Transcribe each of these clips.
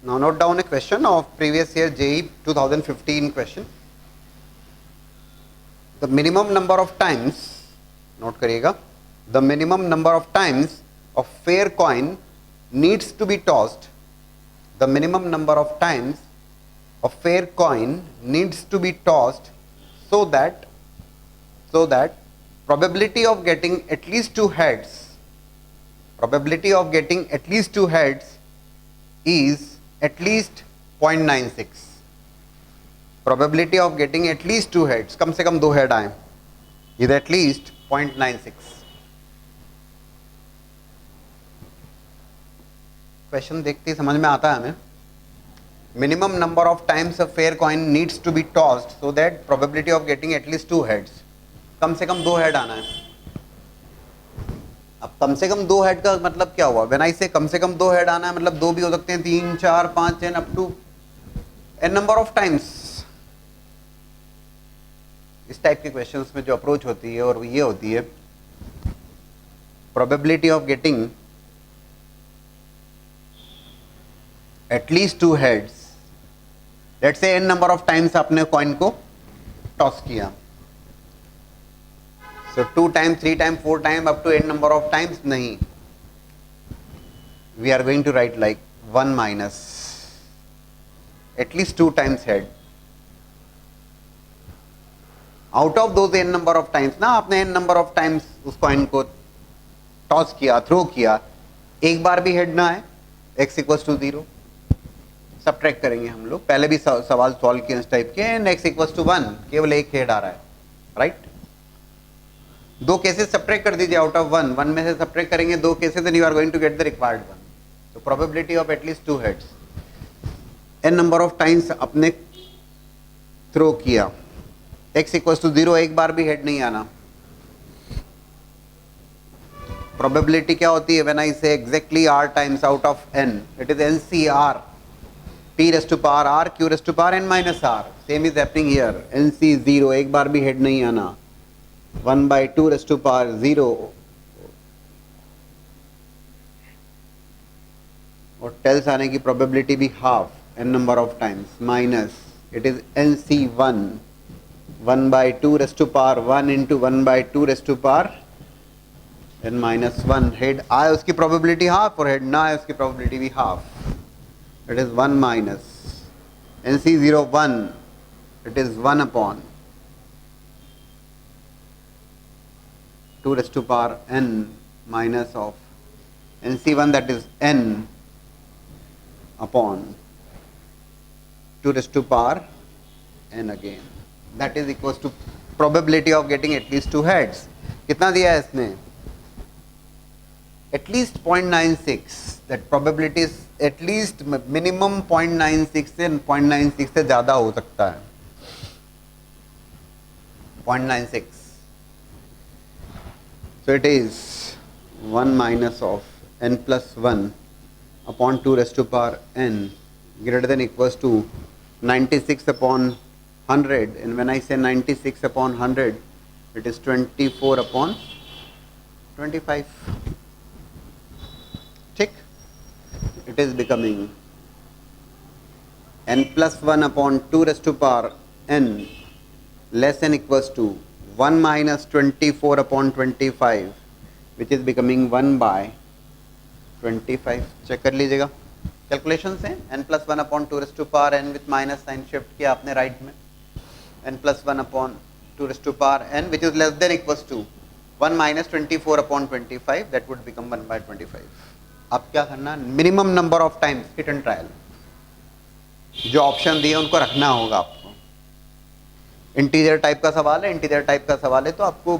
Now note down a question of previous year JEE 2015 question. The minimum number of times, note करिएगा, the minimum number of times of fair coin needs to be tossed. The minimum number of times of fair coin needs to be tossed so that probability of getting at least two heads is at least 0.96. Probability of getting at least two heads, कम से कम दो head आए, is at least 0.96. Question देखते ही समझ में आता है हमें. Minimum number of times a fair coin needs to be tossed so that probability of getting at least two heads, कम से कम दो हेड आना है. अब कम से कम दो हेड का मतलब क्या हुआ? व्हेन आई से कम से कम दो हेड आना है, मतलब दो भी हो सकते हैं, 3, 4, 5 and up to n number of times. इस टाइप के क्वेश्चंस में जो अप्रोच होती है और ये होती है probability of getting at least two heads. Let's say n number of times आपने कॉइन को टॉस किया. So 2 times, 3 times, 4 times, up to n number of times नहीं. We are going to write like 1 minus at least 2 times head. Out of those n number of times ना, आपने n number of times उस coin को toss किया, throw किया, एक बार भी head ना आए, x equals to 0. सब्ट्रैक्ट करेंगे हम लोग, पहले भी सवाल सॉल्व किए इस टाइप के, एंड x equals to 1, केवल एक हेड आ रहा है, राइट. दो केसेस सब्ट्रैक्ट कर दीजिए आउट ऑफ वन में से सब्ट्रैक्ट करेंगे दो cases and you are going to get the required one. तो probability of at least two heads, n number of times अपने थ्रो किया, x इक्वल्स टू 0, एक बार भी हेड नहीं आना. प्रोबेबिलिटी क्या होती है? When I say exactly r times out of n, it is NCR, p raise to power r, q raise to power n minus r. Same is happening here, NC 0, एक बार भी head नहीं आना. 1 by 2 raised to power 0 और tales आने की probability भी half, n number of times, minus it is NC1, 1 by 2 raised to power 1 into 1 by 2 raised to power n minus 1. Head आए उसकी प्रोबेबिलिटी हाफ और हेड ना आए उसकी प्रोबेबिलिटी भी half. It is 1 minus NC0 1, it is 1 upon 2 raised to power n minus of NC1, that is n upon 2 raised to power n again. That is equals to probability of getting at least two heads. कितना दिया है इसने? At least 0.96. That probability is at least minimum 0.96 से 0.96 से ज़्यादा हो सकता है. 0.96. So it is 1 minus of n plus 1 upon 2 raised to power n greater than equals to 96 upon 100, and when I say 96 upon 100, it is 24 upon 25. ठीक, it is becoming n plus 1 upon 2 raised to power n less than equals to 1 minus 24 upon 25, which is becoming 1 by 25. Check कर लीजिएगा, calculation से n plus 1 upon 2 raised to power n with minus sign shift किया आपने right में, n plus 1 upon 2 raised to power n which is less than equals to 1 minus 24 upon 25, that would become 1 by 25. अब क्या करना? Minimum number of times hit and trial, जो option दिए उनको रखना होगा आपको. इंटीजर टाइप का सवाल है, इंटीजर टाइप का सवाल है तो आपको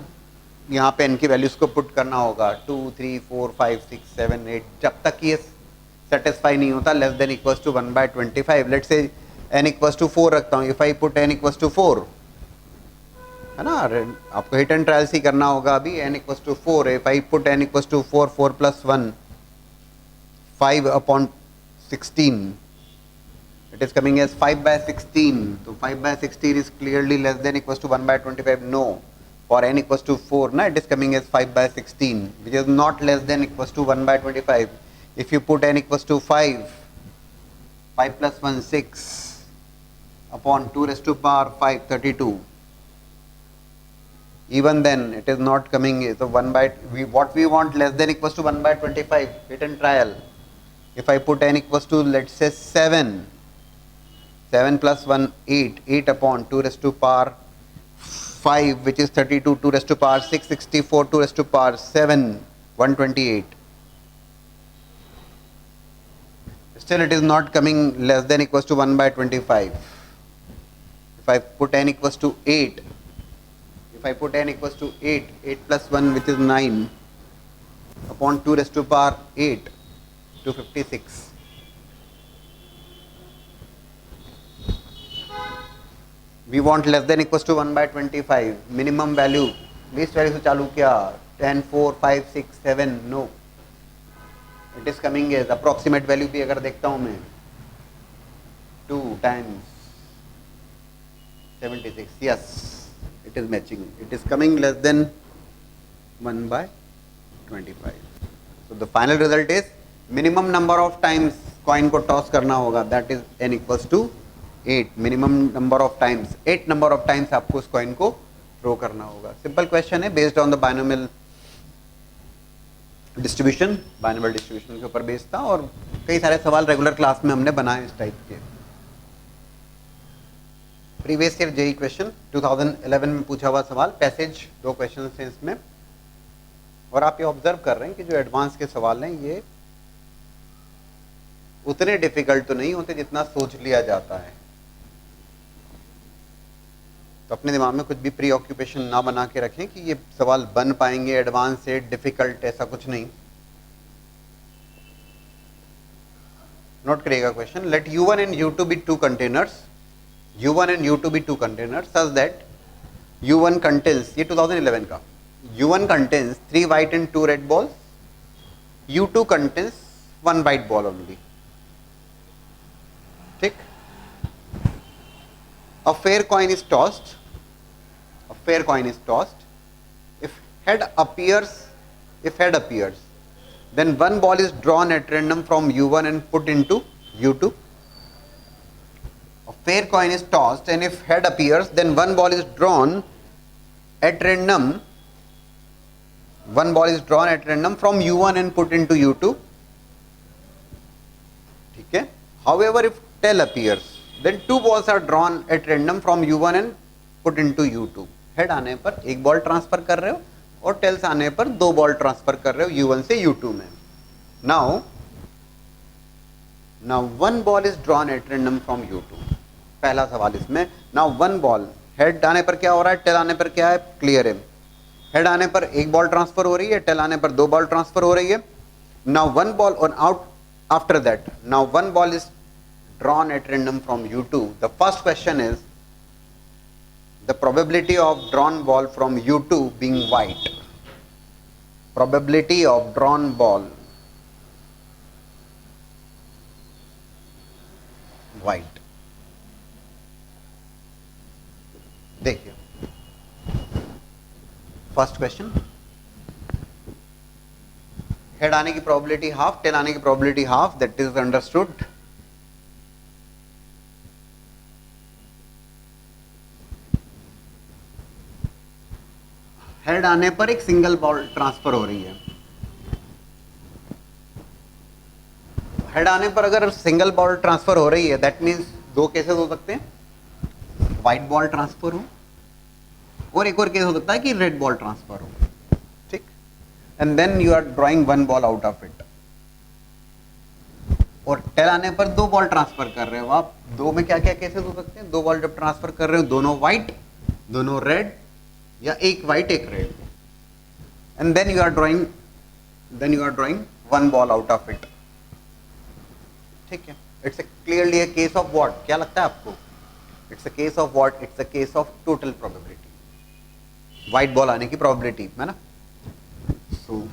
यहाँ पे n की वैल्यूज को पुट करना होगा 2, 3, 4, 5, 6, 7, 8, जब तक ये सेटिस्फाई नहीं होता less than equals to 1 by 25. Let's say n equals to 4 रखता हूँ, if I put n equals to 4, है ना, आपको हिट एंड ट्रायल्स ही करना होगा अभी. n equals to 4, if I put n equals to 4, 4 plus 1, 5 upon 16, it is coming as 5 by 16. So 5 by 16 is clearly less than equals to 1 by 25. No, for n equals to 4, na, it is coming as 5 by 16, which is not less than equals to 1 by 25. If you put n equals to 5, 5 plus 1 6 upon 2 raised to power 5 32. Even then it is not coming. So 1 by what we want less than equals to 1 by 25. Hit and trial. If I put n equals to, let's say 7, 7 plus 1 8, 8 upon 2 raised to power 5, which is 32, 2 raised to power 6 64, 2 raised to power 7 128. Still it is not coming less than equals to 1 by 25. If I put n equals to 8, if I put n equals to 8, 8 plus 1, which is 9 upon 2 raised to power 8, 256. We want less than equals to 1 by 25. Minimum value, least value से चालू किया 10, 4, 5, 6, 7, no. It is coming as approximate value भी अगर देखता हूँ मैं 2 times 76. Yes, it is matching. It is coming less than 1 by 25. So the final result is minimum number of times coin को toss करना होगा, that is n equals to 8. Minimum number of times 8 number of times आपको उस coin को throw करना होगा. Simple question है based on the binomial distribution, binomial distribution के ऊपर बेस्ड था और कई सारे सवाल रेगुलर क्लास में हमने बनाए इस टाइप के. प्रीवियस ईयर जेई क्वेश्चन 2011 में पूछा हुआ सवाल, पैसेज 2 क्वेश्चन हैं इसमें. और आप ये ऑब्जर्व कर रहे हैं कि जो एडवांस के सवाल हैं ये उतने डिफिकल्ट तो नहीं होते जितना सोच लिया जाता है. तो अपने दिमाग में कुछ भी प्री ऑक्यूपेशन ना बना के रखें कि ये सवाल बन पाएंगे एडवांस से, डिफिकल्ट, ऐसा कुछ नहीं. नोट करिएगा question. Let u1 and u2 be 2 containers, u1 and u2 be 2 containers such that u1 contains, ये 2011 का, u1 contains 3 white and 2 red balls, u2 contains 1 white ball only. ठीक. A fair coin is tossed. A fair coin is tossed. If head appears, then one ball is drawn at random from u1 and put into u2. A fair coin is tossed, and if head appears, then one ball is drawn at random. One ball is drawn at random from u1 and put into u2. ठीक है. However, if tail appears, then 2 balls are drawn at random from u1 and put into u2. Head आने पर एक ball transfer कर रहे हो और tales आने पर 2 बॉल ट्रांसफर कर रहे हो u1 से u2 में. Now 1 ball is drawn at random from u2. पहला सवाल इसमें. नाउ 1 बॉल, हेड आने पर क्या हो रहा है, टेल आने पर क्या है, क्लियर है. हेड आने पर एक बॉल ट्रांसफर हो रही है, टेल आने पर 2 बॉल ट्रांसफर हो रही है. Now 1 ball on out after that, now 1 ball is drawn at random from u2. The first question is the probability of drawn ball from u2 being white. Probability of drawn ball white. देखिए first question, head आने की probability half, tell आने की probability half, that is understood. Head आने पर एक single ball transfer हो रही है. हेड आने पर अगर सिंगल बॉल ट्रांसफर हो रही है, दैट मीन्स 2 केसेस हो सकते हैं, व्हाइट बॉल ट्रांसफर हो और एक और केस हो सकता है कि रेड बॉल ट्रांसफर हो. ठीक. And then you are drawing 1 ball out of it. और टेल आने पर 2 बॉल ट्रांसफर कर रहे हो आप. 2 में क्या क्या केसेस हो सकते हैं, 2 बॉल जब ट्रांसफर कर रहे हो, दोनों व्हाइट, दोनों रेड, या एक व्हाइट एक red. And then you are drawing 1 ball out of it. ठीक है. It's clearly a case of what, क्या लगता है आपको? It's a case of what? It's a case of total probability, white ball आने की प्रोबेबिलिटी है ना. सो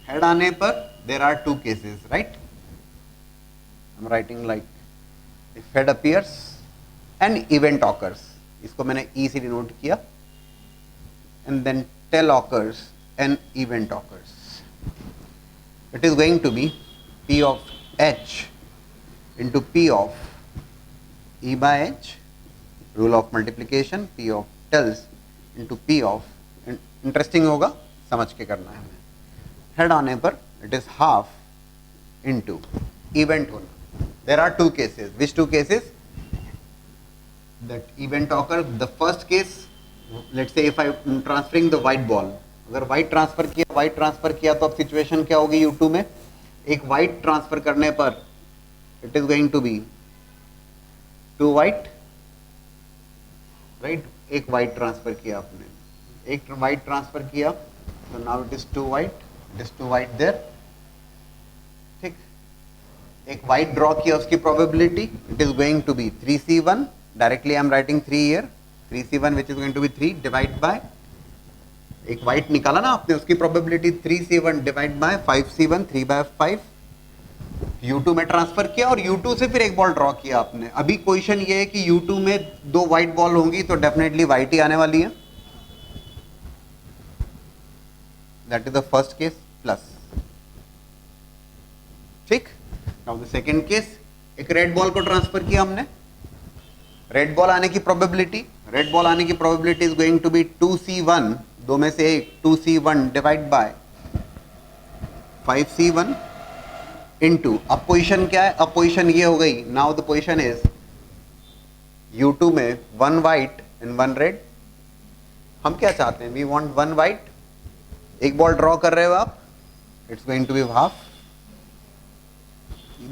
हेड आने पर there are 2 cases, right. I am writing like if head appears an event occurs, इसको मैंने ई से denote किया, and then tail occurs an event occurs. It is going to be P of H into P of E by H, rule of multiplication, P of tells into P of, interesting होगा, समझ के करना है हमें. Head आने पर it is half into event होना. There are two cases. Which two cases? That event occur. The first case, let's say if I transferring the white ball. अगर वाइट ट्रांसफर किया तो अब सिचुएशन क्या होगी U2 में? एक वाइट ट्रांसफर करने पर it is going to be two white, right. एक वाइट ट्रांसफर किया आपने, एक वाइट ट्रांसफर किया, तो now it is two white, it is two white there. ठीक. एक वाइट ड्रॉ किया, उसकी probability it is going to be 3C1. Directly I am writing 3 here. 3C1 which is going to be 3 divide by, एक white निकाला ना आपने, उसकी probability 3C1 divide by 5C1, 3/5. U2 में ट्रांसफर किया और U2 से फिर एक बॉल ड्रॉ किया आपने. अभी क्वेश्चन ये है कि U2 में दो वाइट बॉल होंगी तो डेफिनेटली वाइट ही आने वाली है. That is the first case plus. ठीक. नाउ द सेकंड केस, एक रेड बॉल को ट्रांसफर किया हमने. रेड बॉल आने की probability is going to be 2C1, दो में से एक 2C1 divide by 5C1 into, अब पोजीशन क्या है? अब पोजीशन ये हो गई. Now the position is U2 में 1 वाइट एंड 1 रेड. हम क्या चाहते हैं? We want 1 white. एक बॉल ड्रॉ कर रहे हो आप, it's going to be half.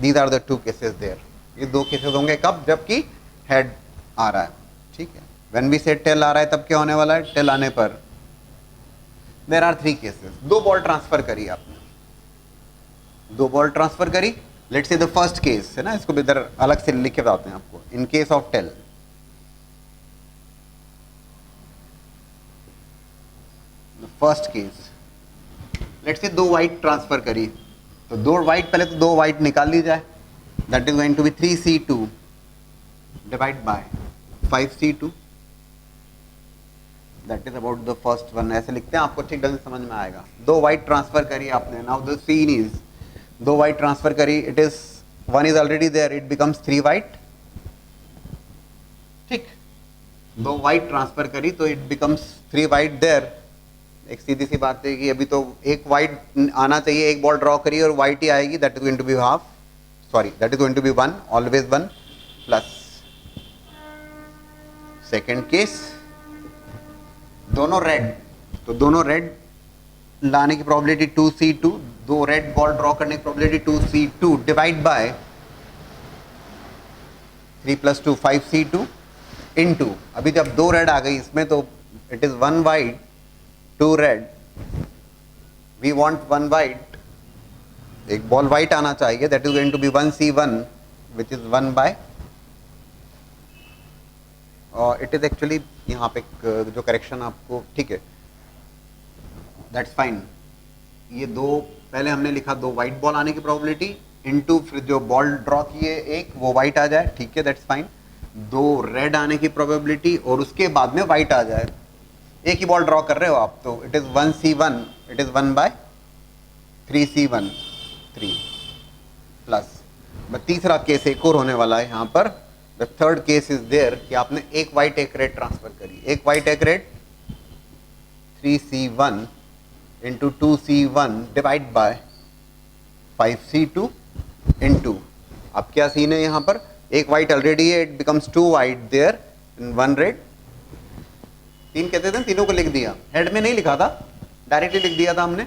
These are the two cases there. ये दो केसेस होंगे कब? जबकि हेड आ रहा है. ठीक है. व्हेन वी से टेल आ रहा है तब क्या होने वाला है? टेल आने पर देयर आर 3 केसेस. दो बॉल ट्रांसफर करी आपने, दो बॉल ट्रांसफर करी. Let's say the first case है ना, इसको भी इधर अलग से लिख के बताते हैं आपको. In case of tail, the first case, let's say दो वाइट ट्रांसफर करी, तो दो वाइट, पहले तो दो वाइट निकाल ली जाए. That is going to be 3C2 divide by 5C2. That is about the first one. ऐसे लिखते हैं, आपको ठीक ढंग से समझ में आएगा. दो वाइट ट्रांसफर करी आपने. नाउ द सीन इज, दो वाइट ट्रांसफर करी, it is 1 is already there, it becomes 3 white. ठीक. दो वाइट ट्रांसफर करी तो इट बिकम्स 3 वाइट देयर. एक सीधी सी बात है कि अभी तो एक वाइट आना चाहिए, एक बॉल ड्रॉ करी और वाइट ही आएगी. That is going to be half, sorry, that is going to be 1, always 1 plus. Second case, दोनों रेड, तो दोनों रेड लाने की प्रोबेबिलिटी 2C2, दो रेड बॉल ड्रॉ करने की probability 2C2 divide by 3 + 2 5C2 into, अभी जब दो रेड आ गई इसमें तो it is 1 white 2 red. We want 1 white, एक बॉल वाइट आना चाहिए. That is going to be 1C1 which is 1 by, और इट इज एक्चुअली यहाँ पे जो करेक्शन आपको, ठीक है, दैट्स फाइन. ये दो पहले हमने लिखा, दो वाइट बॉल आने की प्रोबेबिलिटी इनटू फिर जो बॉल ड्रॉ किए एक वो वाइट आ जाए. ठीक है, दैट्स फाइन. दो रेड आने की प्रोबेबिलिटी और उसके बाद में वाइट आ जाए. एक ही बॉल ड्रॉ कर रहे हो आप, तो it is 1C1, it is 1 by 3C1 3 plus. तीसरा केस एक और होने वाला है यहाँ पर. The third case is there कि आपने एक वाइट एक रेड ट्रांसफर करी. एक वाइट एक red 3C1 into 2C1 divide by 5C2 into, अब क्या सीन है यहाँ पर? एक वाइट ऑलरेडी है, it becomes 2 white there and 1 red. 3 कहते थे, तीनों को लिख दिया. हेड में नहीं लिखा था, डायरेक्टली लिख दिया था हमने,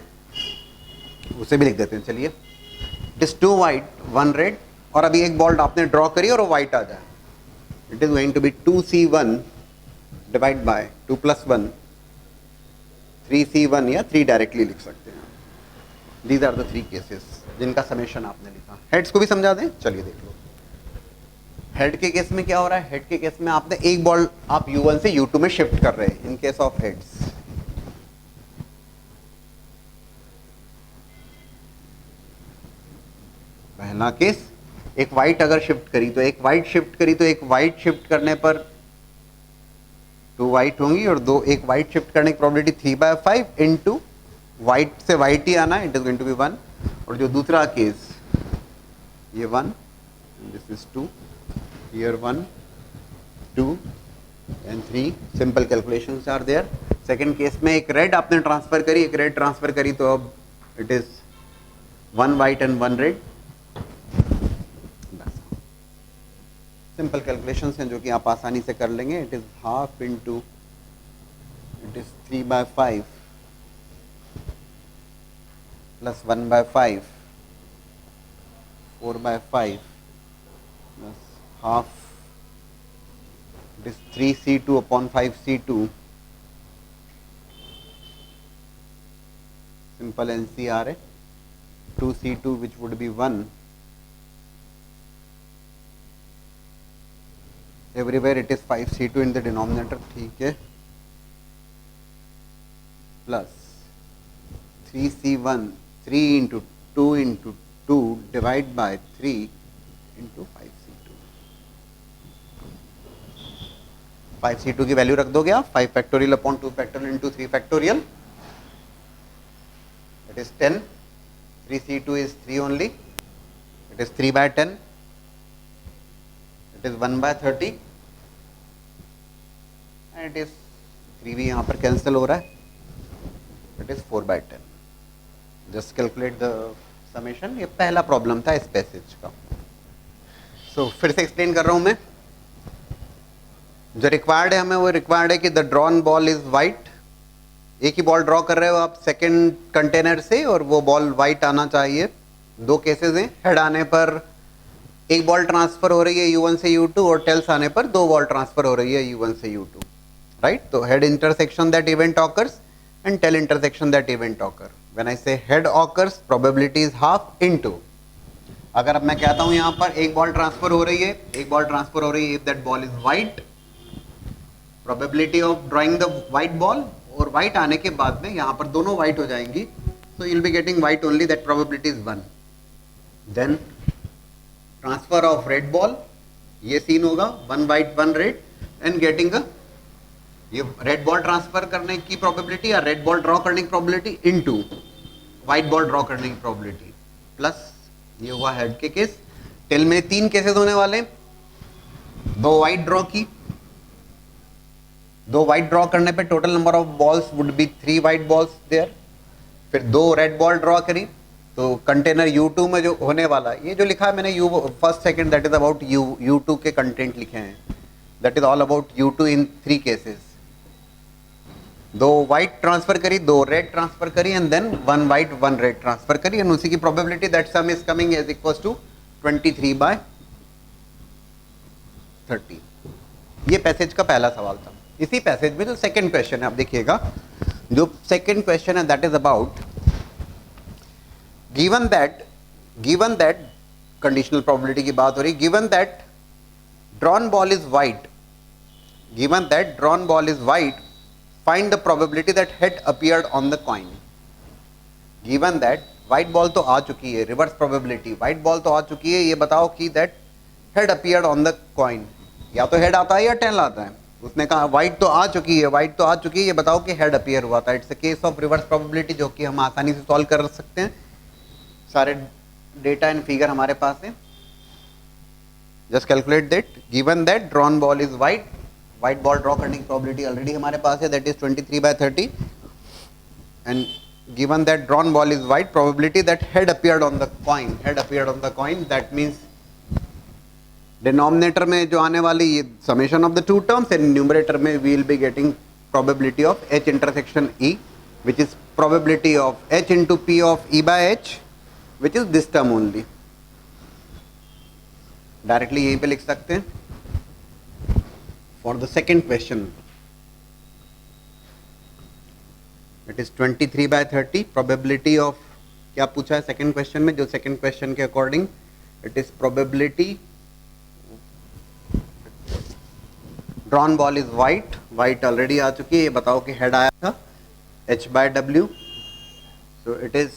उसे भी लिख देते हैं. चलिए, इट इज 2 वाइट 1 रेड, और अभी एक बॉल आपने ड्रॉ करी और वो वाइट आ जाए. It is going to be 2C1 divide by 2 + 1 3C1, या 3 डायरेक्टली लिख सकते हैं. दीज आर द 3 केसेस जिनका समेशन आपने लिखा. हेड्स को भी समझा दें. चलिए देख लो. हेड के केस में क्या हो रहा है? हेड के केस में आपने एक बॉल आप U1 से U2 में शिफ्ट कर रहे हैं. इन केस ऑफ हेड्स, पहला केस, एक वाइट अगर शिफ्ट करी तो एक वाइट शिफ्ट करी, तो एक वाइट शिफ्ट करने पर 2 वाइट होंगी, और दो एक वाइट शिफ्ट करने की प्रोबेबिलिटी 3/5 इनटू वाइट से वाइट ही आना है, it is going to be 1. और जो दूसरा केस, ये 1 This is 2, here 1, 2 and 3. Simple calculations are there. Second case में एक रेड आपने ट्रांसफर करी, एक रेड ट्रांसफर करी, तो अब it is 1 white and 1 red. Simple calculations हैं जो कि आप आसानी से कर लेंगे. It is half into, it is 3/5 plus 1/5, 4/5 plus half, it is 3c2 upon 5c2. Simple NCR है. 2c2 which would be 1. Everywhere it is 5c2 in the denominator. ठीक है. Plus 3c1, 3 into 2 into 2 divide by 3 into 5c2. 5c2 की value रख दोगे आप. 5 factorial upon 2 factorial into 3 factorial. It is 10. 3c2 is 3 only. It is 3/10. It is 1/30. And it is 3 भी यहाँ पर cancel हो रहा है. It is 4/10. Just calculate the summation. ये पहला प्रॉब्लम था इस पैसेज का. So फिर से एक्सप्लेन कर रहा हूँ मैं. जो रिक्वायर्ड है हमें, वो रिक्वायर्ड है कि the drawn ball is white. एक ही बॉल ड्रॉ कर रहे हो आप सेकंड कंटेनर से और वो बॉल वाइट आना चाहिए. दो केसेस हैं. हेड आने पर एक बॉल ट्रांसफर हो रही है U1 से U2 और टेल्स आने पर दो बॉल ट्रांसफर हो रही है U1 से U2. राइट. तो head intersection that event occurs and tail intersection that event occur. When I say head occurs probability is half into. अगर अब मैं कहता हूं यहां पर एक बॉल ट्रांसफर हो रही है, एक बॉल ट्रांसफर हो रही है, if that ball is white, probability of drawing the white ball, और वाइट आने के बाद में यहां पर दोनों वाइट हो जाएंगी, so you will be getting white only, that probability is 1. Then transfer of red ball, ये सीन होगा 1 white 1 red and getting a, ये रेड बॉल ट्रांसफर करने की प्रोबेबिलिटी या रेड बॉल ड्रॉ करने की probability into white ball draw करने की प्रोबेबिलिटी प्लस ये हुआ हेड के केस. टेल में 3 केसेस होने वाले. 2 वाइट ड्रॉ की, 2 वाइट ड्रॉ करने पे total number of balls would be 3 white balls there. फिर 2 रेड बॉल ड्रॉ करी, तो कंटेनर U2 में जो होने वाला, ये जो लिखा है मैंने U first second, that is about U2 के कंटेंट लिखे हैं. That is all about U2 in 3 cases. 2 white transfer करी, 2 रेड ट्रांसफर करी and then 1 white 1 red transfer करी, एंड उसी की probability that sum is coming as equals to 23/30. ये passage का पहला सवाल था. इसी पैसेज में जो सेकंड क्वेश्चन है, आप देखिएगा, जो सेकंड क्वेश्चन है that is about given that conditional probability की बात हो रही. Given that drawn ball is white, find the probability that head appeared on the coin. Given that white ball तो आ चुकी है, reverse probability, white ball तो आ चुकी है, ये बताओ कि that head appeared on the coin. या तो head आता है या tail आता है. उसने कहा white तो आ चुकी है, ये बताओ कि head appear हुआ था. It's a case of reverse probability जो कि हम आसानी से solve कर सकते हैं. सारे data and figure हमारे पास है. Just calculate that. Given that drawn ball is white, white ball draw करने की प्रोबेबिलिटी ऑलरेडी हमारे पास है, that is 23/30. And given that drawn ball is white, probability that head appeared on the coin, that means denominator में जो आने वाली ये summation of the two terms, and numerator में we will be getting probability of H intersection E, which is probability of H into P of E/H, which is this term only. Directly यहीं पे लिख सकते हैं. For the second question, it is 23/30. Probability of, क्या पूछा है second question में, जो सेकंड क्वेश्चन के according it is probability drawn ball is white, white already आ चुकी है, ये बताओ कि हेड आया था H/W. So it is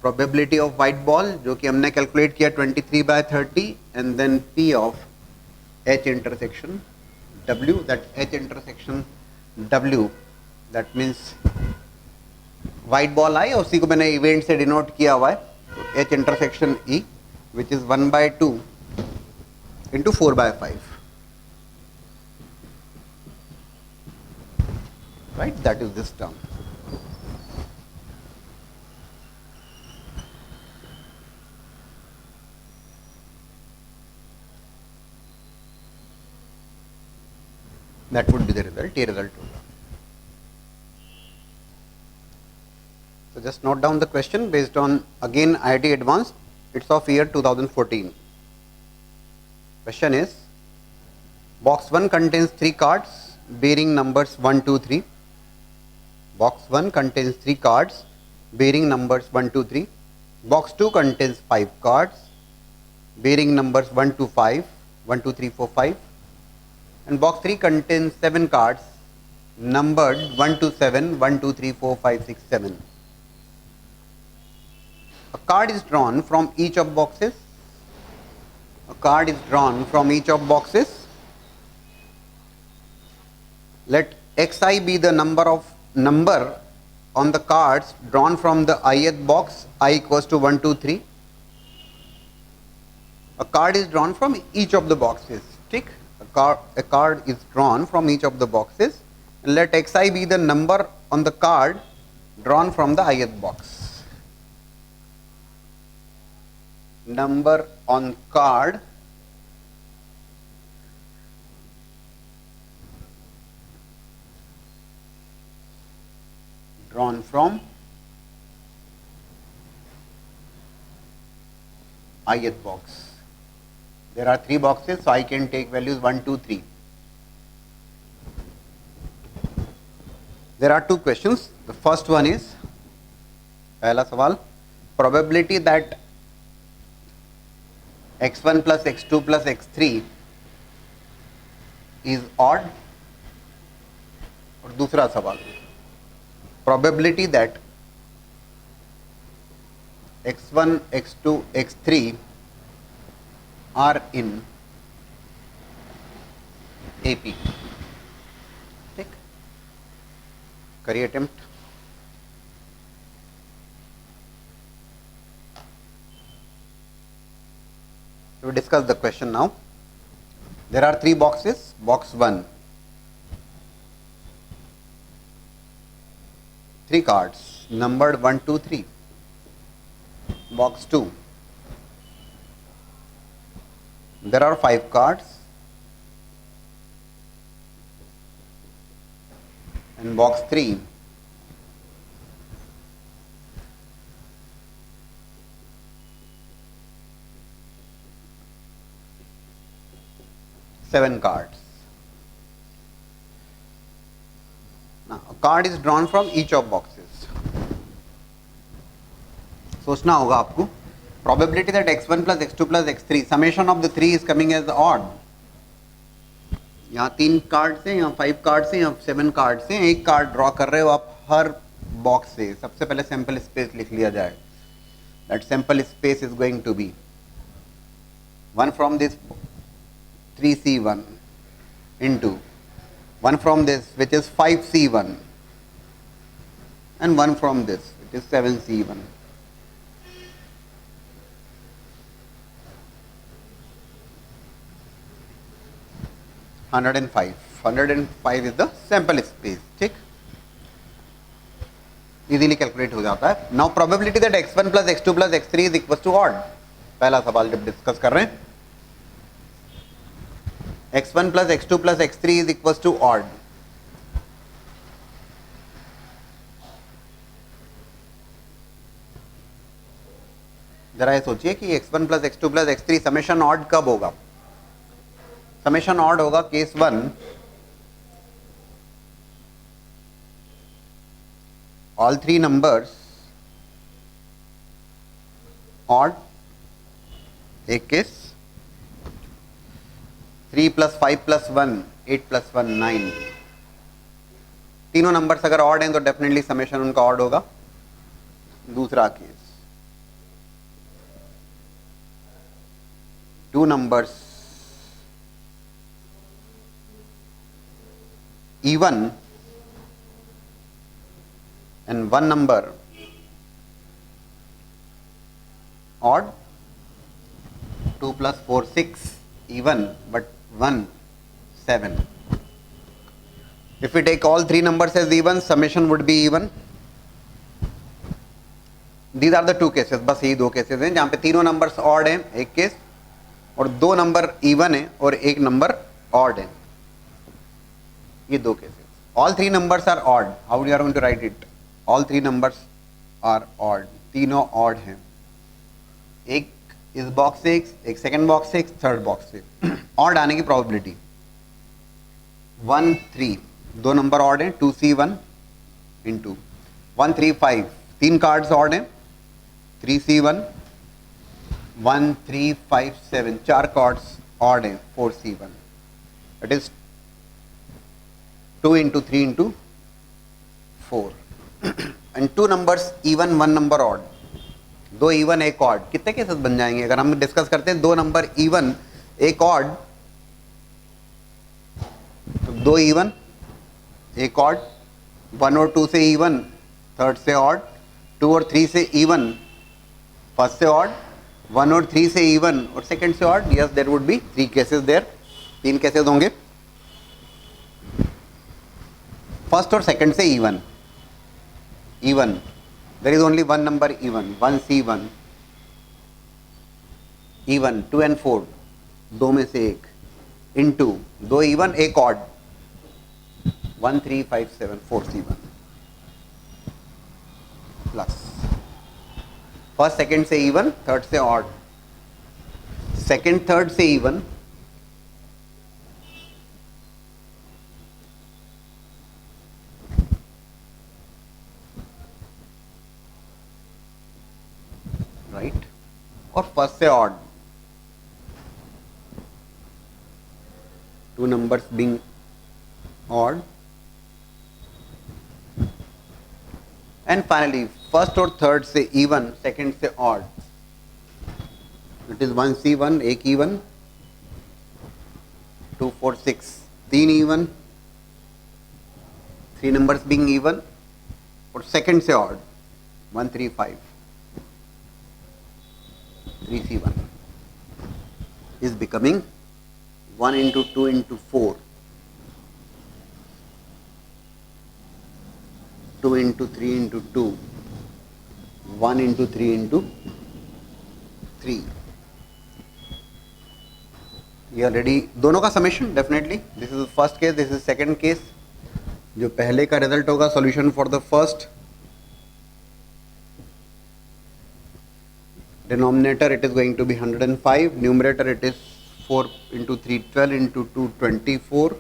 probability of white ball जो कि हमने कैलकुलेट किया 23/30, and then P of H intersection W, that H intersection W, that means white ball आई, उसी को मैंने इवेंट से डिनोट किया हुआ है. H intersection E, which is 1 by 2 into 4 by 5. Right, that is this term. That would be the result, ये result होगा. So just note down the question based on again IIT Advanced. It's of year 2014. Question is, box 1 contains 3 cards bearing numbers 1, 2, 3. Box 1 contains 3 cards bearing numbers 1, 2, 3. Box 2 contains 5 cards bearing numbers 1 to 5, 1, 2, 3, 4, 5. And box 3 contains 7 cards numbered 1 to 7, 1, 2, 3, 4, 5, 6, 7. A card is drawn from each of boxes. A card is drawn from each of boxes. Let xi be the number on the cards drawn from the ith box, I equals to 1, 2, 3. A card is drawn from each of the boxes. Tick. A card is drawn from each of the boxes. Let xi be the number on the card drawn from the ith box. Number on card drawn from ith box. There are 3 boxes, so I can take values 1, 2, 3. There are 2 questions. The first one is, पहला सवाल, probability that x1 plus x2 plus x3 is odd. और दूसरा सवाल, probability that x1, x2, x3 are in AP. ठीक, करिए attempt. We discuss the question now. There are 3 boxes. Box 1, 3 cards numbered 1, 2, 3. Box 2, there are 5 cards, and box 3, seven cards. Now, a card is drawn from each of boxes. सोचना होगा आपको. Probability that x1 plus x2 plus x3, summation of the 3 is coming as odd. यहाँ 3 cards हैं, यहाँ 5 cards हैं, यहाँ 7 cards हैं. एक कार्ड ड्रॉ कर रहे हो आप हर बॉक्स से. सबसे पहले सैंपल स्पेस लिख लिया जाए. That sample space is going to be 1 from this 3C1 into 1 from this, which is 5C1, and 1 from this, which is 7C1. $105 is the sample space. ठीक, इजीली कैलकुलेट हो जाता है. Now probability that x1 plus x2 plus x3 is equal to odd. पहला सवाल जब discuss कर रहे हैं, x1 plus x2 plus x3 is equal to odd. जरा ये सोचिए कि x1 plus x2 plus x3 summation odd कब होगा. समेशन ऑड होगा केस 1, all 3 numbers odd. एक केस 3 plus 5 plus 1 8 plus 1 9. तीनों नंबर्स अगर ऑड हैं तो डेफिनेटली समेशन उनका ऑड होगा. दूसरा case 2 numbers even and 1 number odd. 2 plus 4 6 even, but 1 7. If we take all three numbers as even, summation would be even. These are the two cases. बस यही दो cases हैं जहाँ पे तीनों नंबर्स ऑड हैं, एक केस, और दो नंबर इवन है और एक नंबर ऑड है. ये दो cases. All three numbers are odd. How you are going to write it? All three numbers are odd. तीनों odd हैं. एक इस बॉक्स से, एक सेकंड बॉक्स से, एक थर्ड बॉक्स से. ऑड आने की प्रोबेबिलिटी 1 3. दो नंबर ऑड हैं, 2C1 इंटू 1 3 5. तीन कार्ड्स ऑड हैं, 3C1 1 3 5 7. चार कार्ड्स ऑड हैं, 4C1. It is 2 into 3 into 4. And two numbers even, one number odd. दो इवन एक ऑड. कितने केसेस बन जाएंगे अगर हम डिस्कस करते हैं? दो नंबर इवन एक ऑड, तो दो इवन एक ऑड, 1 और 2 से इवन, थर्ड से ऑड, 2 और 3 से इवन, फर्स्ट से ऑड, 1 और 3 से इवन और सेकंड से odd. Yes, there would be 3 cases there. तीन केसेस होंगे. फर्स्ट और सेकंड से even. Even, there is only one number even, 1C1 even. 2 and 4 दो में से एक, इनटू दो इवन एक odd, 1 3 5 7 4C1 plus first second से इवन, थर्ड से ऑड, सेकंड थर्ड से इवन, राइट, और फर्स्ट से odd. Two numbers being odd, and finally first और थर्ड से इवन, सेकंड से ऑड. इट इज 1C1 एक इवन, 2 4 6 तीन even, three numbers being even और सेकंड से odd, 1 3 5 3C1 is becoming 1 into 2 into 4, 2 into 3 into 2, 1 into 3 into 3. ये already दोनों का summation definitely. This is first case, this is second case. जो पहले का रिजल्ट होगा solution for the first, denominator it is going to be 105, numerator it is 4 into 3 12 into 2 24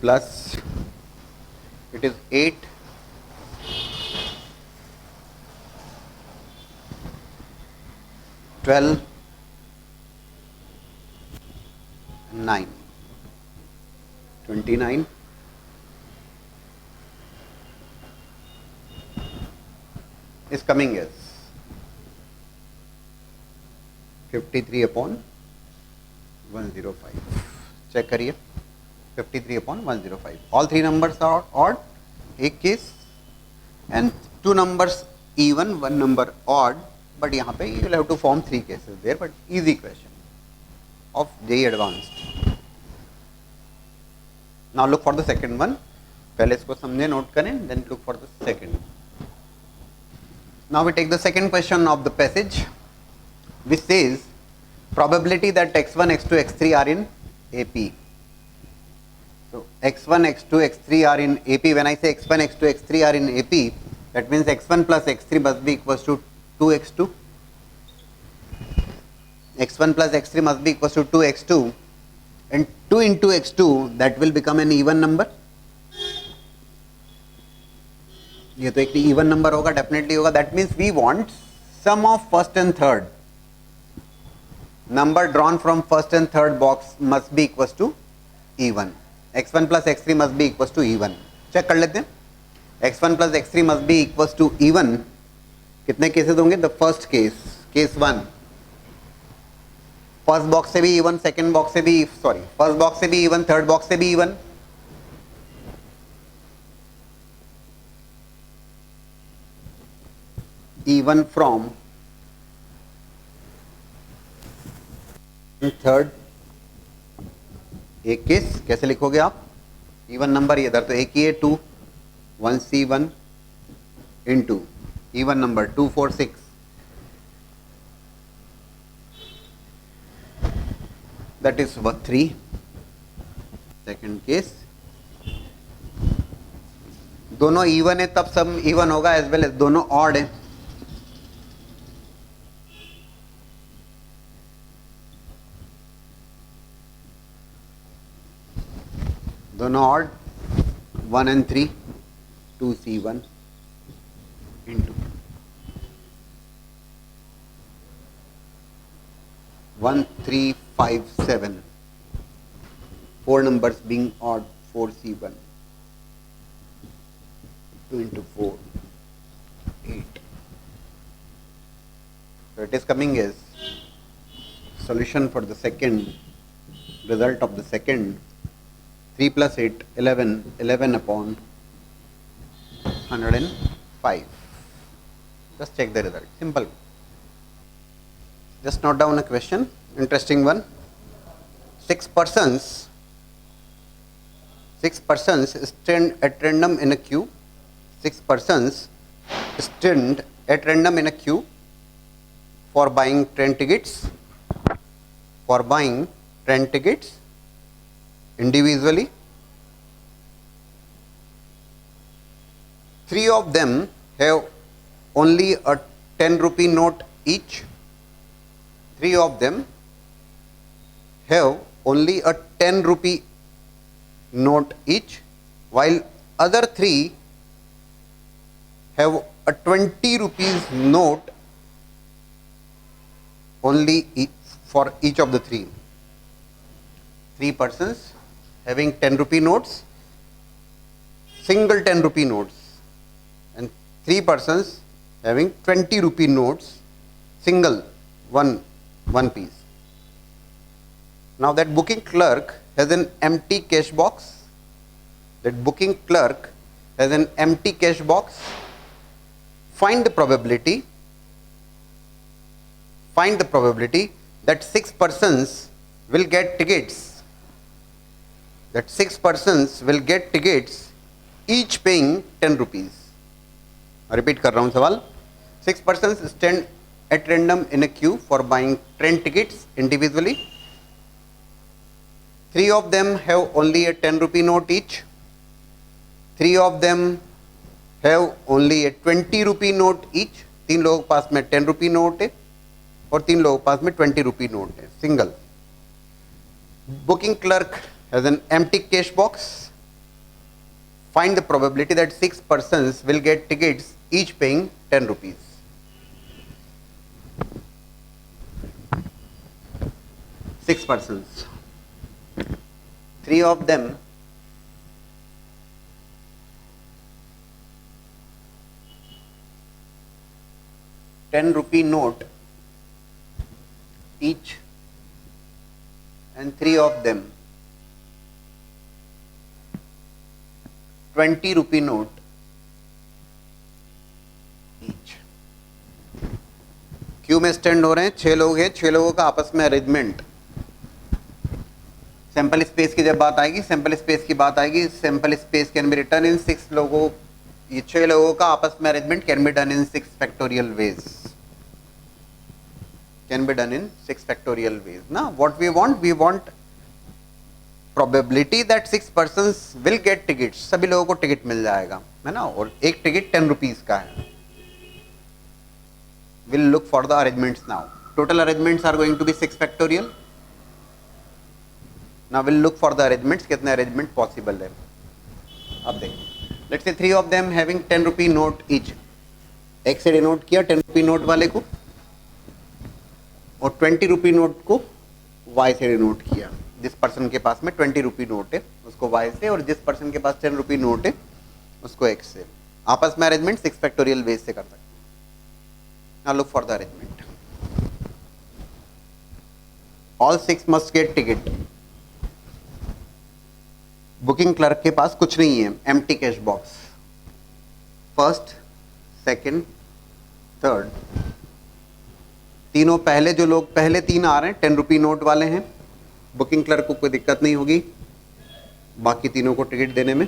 plus it is 8 12 9 29 is coming as 53 upon 105. Check करिए, 53 upon 105. All three numbers are odd, एक case, and two numbers even, one number odd. But यहाँ पे you will have to form three cases there, but easy question of JEE Advanced. Now look for the second one. पहले इसको समझे, note करें, then look for the second. Now we take the second question of the passage, which says probability that x1, x2, x3 are in AP. So x1, x2, x3 are in AP. When I say x1, x2, x3 are in AP, that means x1 plus x3 must be equals to 2x2. x1 plus x3 must be equals to 2x2, and 2 into x2, that will become an even number. ये तो एक even number होगा, definitely होगा. That means we want sum of first and third. Number drawn from first and third box must be equals to even. x1 plus x3 must be equals to even. Check कर लेते हैं. x1 plus x3 must be equals to even. कितने cases होंगे? The first case, case 1, first box से भी even, second box से भी, sorry, first box से भी इवन, थर्ड बॉक्स से भी इवन. even from थर्ड एक केस कैसे लिखोगे आप? इवन नंबर इधर तो एक ही है, 2 1C1 into even number 2 4 6, that is 3. Second case दोनों इवन है तब सब इवन होगा, एज वेल एज दोनों ऑड है. दोनों odd 1 and 3 2C1 into 1 3 5 7, 4 numbers being odd, 4C1 2 into 4 8. So it is coming as solution for the second result of the second 3 plus 8 11, 11 upon 105. Just check the result, simple. Just note down a question, interesting one. Six persons stand at random in a queue. 6 persons stand at random in a queue for buying 10 tickets. For buying 10 tickets individually. 3 of them have only a 10 rupee note each. 3 of them have only a 10 rupee note each, while other 3 have a 20 rupees note only for each of the 3. 3 persons having 10 rupee notes, single 10 rupee notes, and 3 persons having 20 rupee notes, single one piece. Now that booking clerk has an empty cash box. That booking clerk has an empty cash box. Find the probability that 6 persons will get tickets. That 6 persons will get tickets, each paying 10 rupees. Repeat कर रहा हूँ सवाल. 6 persons stand at random in a queue for buying 10 tickets individually. 3 of them have only a 10 rupee note each. 3 of them have only a 20 rupee note each. 3 लोगों के पास में 10 rupee note है और 3 लोगों के पास में 20 rupee note है, single. Booking clerk has an empty cash box. Find the probability that 6 persons will get tickets, each paying 10 rupees. Six persons. 3 of them ₹10 note each, and 3 of them 20 rupee note each. Q में stand हो रहे हैं, 6 लोग हैं, 6 लोगों का आपस में अरेंजमेंट. सैंपल स्पेस की जब बात आएगी, सैंपल स्पेस की बात आएगी, sample space can be written in 6 लोगों, ये 6 लोगों का आपस में arrangement can be done in 6 factorial ways. Can be done in 6 factorial ways. Now what we want probability that 6 persons will get tickets. सभी लोगों को टिकट मिल जाएगा, है ना, और एक टिकट 10 रुपीज का है. We'll look for the arrangements now. Total arrangements are going to be 6 factorial. Now we'll look for the arrangements. कितने arrangement possible है अब देखिए. Let's say 3 of them having 10 rupee note each. X से denote किया 10 rupee note वाले को, और 20 rupee note को Y से डिनोट किया. जिस पर्सन के पास में 20 रुपी नोट है उसको Y से, और जिस पर्सन के पास 10 रुपी नोट है उसको X से. आपस में अरेंजमेंट 6 फैक्टोरियल वेज से कर सकते हैं. Now look for the arrangement. All 6 must get ticket. Booking clerk के पास कुछ नहीं है, empty cash box. First, second, third, तीनों पहले जो लोग पहले 3 आ रहे हैं 10 रुपी नोट वाले हैं, बुकिंग क्लर्क को कोई दिक्कत नहीं होगी बाकी तीनों को टिकट देने में.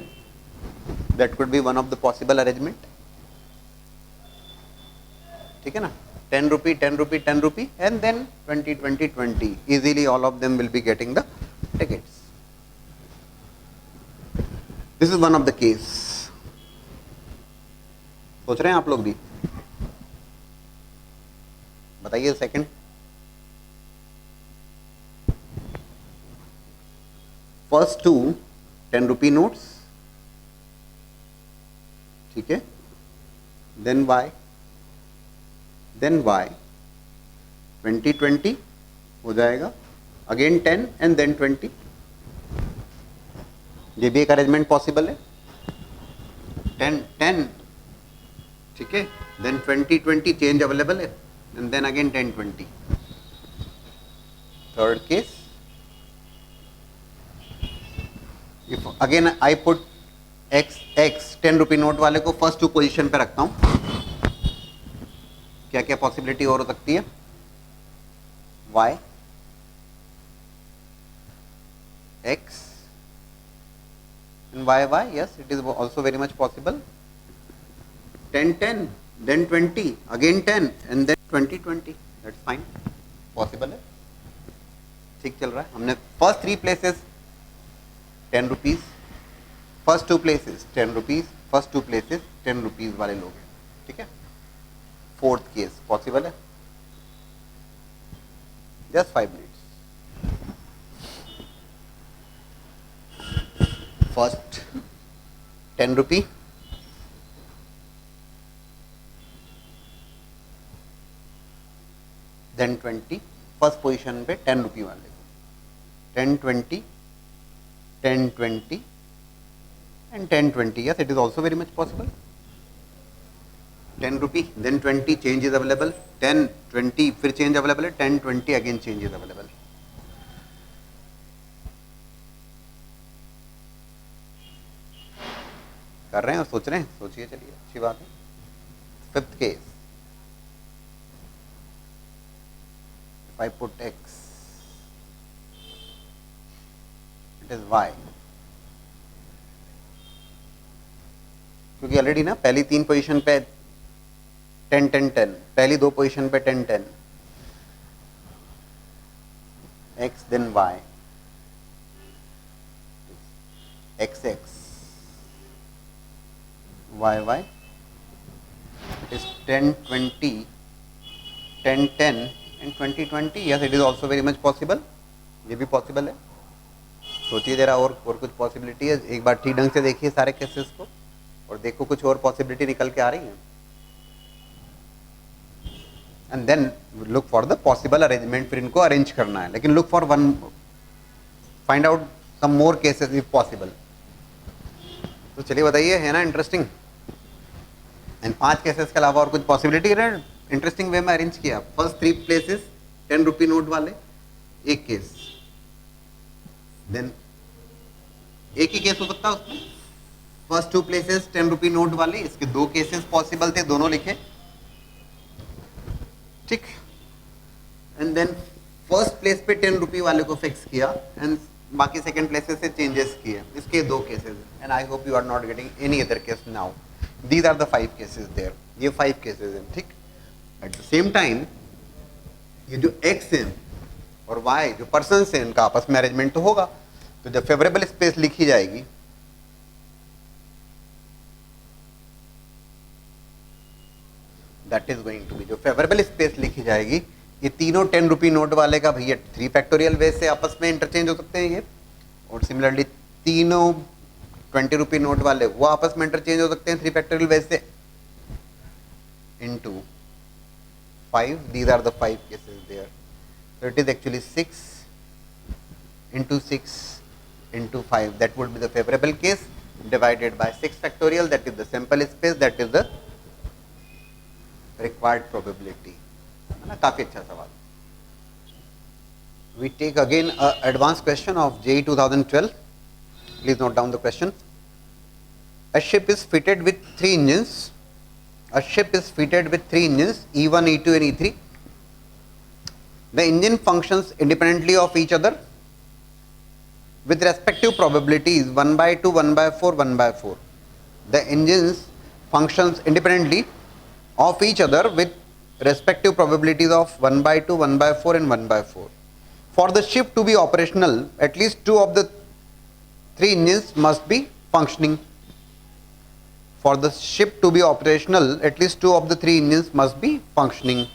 That could be one of the possible arrangement. ठीक है ना. 10 rupee 10 rupee 10 rupee and then 20 20 20. Easily all of them will be getting the tickets. This is one of the case. सोच रहे हैं आप लोग भी? बताइए सेकंड. फर्स्ट 2 10 रुपी नोट्स. ठीक है. देन वाई 20 20 हो जाएगा. Again 10 and then 20. ये भी एक अरेंजमेंट पॉसिबल है. 10 10. ठीक है. देन 20 20 चेंज अवेलेबल है and then again 10 20. Third case, if again I put x 10 rupee note वाले को फर्स्ट 2 पोजीशन पे रखता हूं, क्या क्या पॉसिबिलिटी और हो सकती है? y x and y, yes, it is also very much possible. 10 10 then 20 again 10 and then 20 20. That's fine, possible है. ठीक चल रहा है. हमने first 3 places 10 rupees, first 2 places 10 rupees, first 2 places 10 rupees वाले लोग हैं. ठीक है. फोर्थ केस पॉसिबल है. Just 5 minutes. First 10 rupee, then 20. First position पे 10 रुपी वाले को 10 20 10 20 and 10 20. Yes, it is also very much possible. 10 rupee then 20 change is available. 10 20 फिर चेंज अवेलेबल है. 10 20 अगेन चेंज इज अवेलेबल. कर रहे हैं और सोच रहे हैं. सोचिए, चलिए, अच्छी बात है. Fifth case, I put x, it is y. क्योंकि ऑलरेडी ना पहली 3 पोजीशन पे 10 10 10, पहली 2 पोजीशन पे 10 10, x then y, x x, y y, it is 10 20 10 10 and 20 20. yes, it is also very much possible. ये भी पॉसिबल है. सोचिए जरा और कुछ पॉसिबिलिटी है. एक बार ठीक ढंग से देखिए सारे केसेस को और देखो कुछ और पॉसिबिलिटी निकल के आ रही है. And then look for the possible arrangement. फिर इनको अरेंज करना है, लेकिन look for one, find out some more cases if possible. तो चलिए बताइए, है ना इंटरेस्टिंग. एंड 5 केसेस के अलावा और कुछ पॉसिबिलिटी है इंटरेस्टिंग वे में अरेंज किया. फर्स्ट 3 प्लेसेस 10 रुपी नोट वाले, एक केस. देन एक ही केस हो सकता है उसमें. फर्स्ट 2 प्लेसेस 10 रुपी नोट वाले, इसके 2 केसेस पॉसिबल थे, दोनों लिखे. ठीक. एंड देन फर्स्ट प्लेस पे 10 रुपी वाले को फिक्स किया एंड बाकी सेकंड प्लेसेस से चेंजेस किए. इसके 2 cases. And I hope you are not getting any other case now. These are the 5 cases there. ये 5 केसेस हैं. ठीक. एट द सेम टाइम ये जो x है और y जो पर्सन है, इनका आपस में अरेंजमेंट तो होगा. तो जब फेवरेबल स्पेस लिखी जाएगी, that is going to be, जो फेवरेबल स्पेस लिखी जाएगी, ये तीनों 10 रुपी नोट वाले का भैया 3 फैक्टोरियल वे से आपस में इंटरचेंज हो सकते हैं ये. और सिमिलरली तीनों 20 रुपी नोट वाले वो आपस में इंटरचेंज हो सकते हैं 3 फैक्टोरियल वे से into 5. These are the 5 cases there. So it is actually 6 into 6 into 5. That would be the favorable case divided by 6 factorial. That is the sample space. That is the required probability. है ना. काफी अच्छा सवाल. We take again a advanced question of JEE 2012. Please note down the question. A ship is fitted with 3 engines. A ship is fitted with 3 engines, E1, E2 and E3. The engine functions independently of each other with respective probabilities 1 by 2, 1 by 4, 1 by 4. The engines functions independently of each other with respective probabilities of 1 by 2, 1 by 4 and 1 by 4. For the ship to be operational, at least 2 of the 3 engines must be functioning. For the ship to be operational, at least 2 of the 3 engines must be functioning.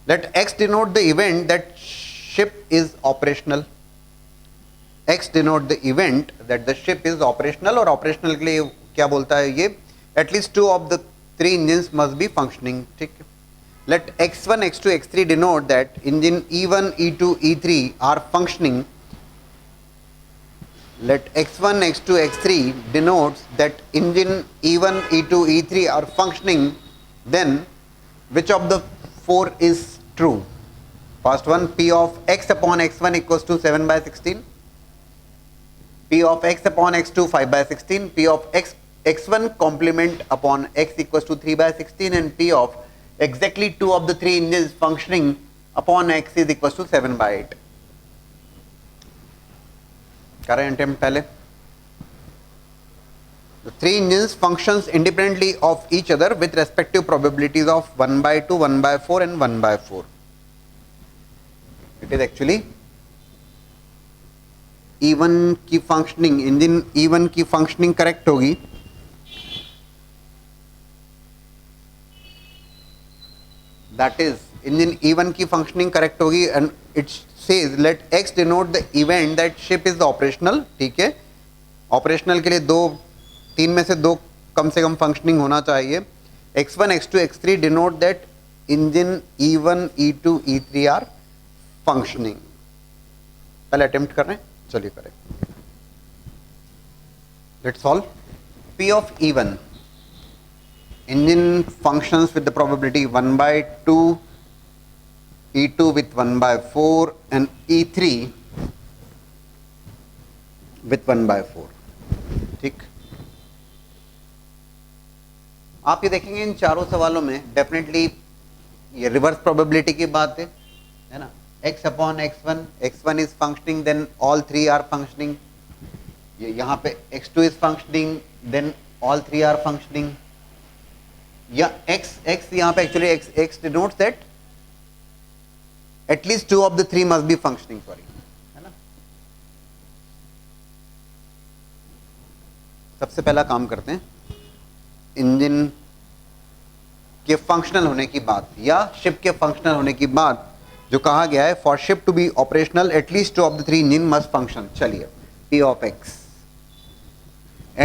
Let X denote the event that ship is operational. X denote the event that the ship is operational, और operational के लिए क्या बोलता है ये, at least 2 of the 3 engines must be functioning. ठीक है. Let X1, X2, X3 denote that engine E1, E2, E3 are functioning. Let X1, X2, X3 denotes that engine E1, E2, E3 are functioning. Then which of the 4 is true? First one, P of X upon X1 equals to 7 by 16. P of X upon X2 5 by 16, P of X1 complement upon X equals to 3 by 16, and P of exactly 2 of the 3 engines functioning upon X is equals to 7 by 8. करें attempt पहले. The 3 engines functions independently of each other with respective probabilities of 1 by 2, 1 by 4 and 1 by 4. It is actually E1 की functioning, engine E1 की functioning correct होगी. That is engine E1 की functioning correct होगी and it says late X denote the event that ship is operational. ठीक है, operational के लिए 3 में से 2 कम से कम फंक्शनिंग होना चाहिए. X1, X2, X3 denote that engine E1, E2, E3 are functioning. पहले अटेम्प्ट कर रहे हैं, चलिए करें. Let's solve. P of E1, engine functions with the probability 1 by 2, E2 with 1 by 4 and E3 with 1 by 4. ठीक, आप ये देखेंगे इन चारों सवालों में डेफिनेटली ये रिवर्स प्रोबेबिलिटी की बात है ना. X upon X1, X1 is functioning, then all 3 are functioning. यहाँ पे X2 is functioning, then all 3 are functioning. या X यहाँ पे actually X denotes that at least 2 of the 3 must be functioning. Sorry, है ना. सबसे पहला काम करते हैं, इंजन के फंक्शनल होने की बात या शिप के फंक्शनल होने की बात जो कहा गया है. For ship to be operational at least 2 of the 3 engine must function. चलिए, P of X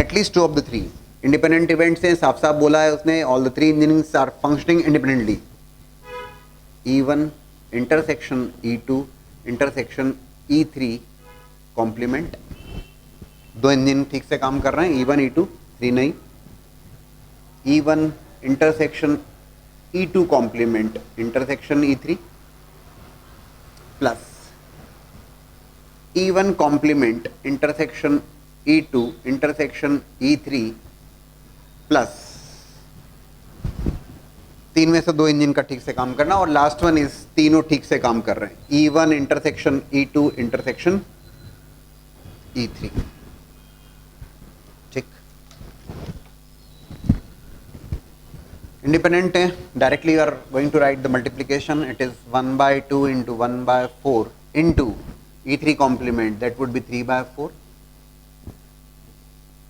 at least 2 of the 3 independent event से साफ साफ बोला है उसने. All the 3 engine are functioning independently. E1 intersection E2 intersection E3 complement. 2 engine ठीक से काम कर रहे हैं, E1, E2, 3 नहीं. E1 intersection E2 complement intersection E3 plus E1 complement intersection E2 intersection E3 plus 3 में से 2 इंजन का ठीक से काम करना और लास्ट वन इज तीनों ठीक से काम कर रहे हैं. E1 intersection E2 intersection E3. ठीक, इंडिपेंडेंट है. Directly you are going to write the multiplication. It is 1 by 2 into 1 by 4 into E3 complement, that would be 3 by 4.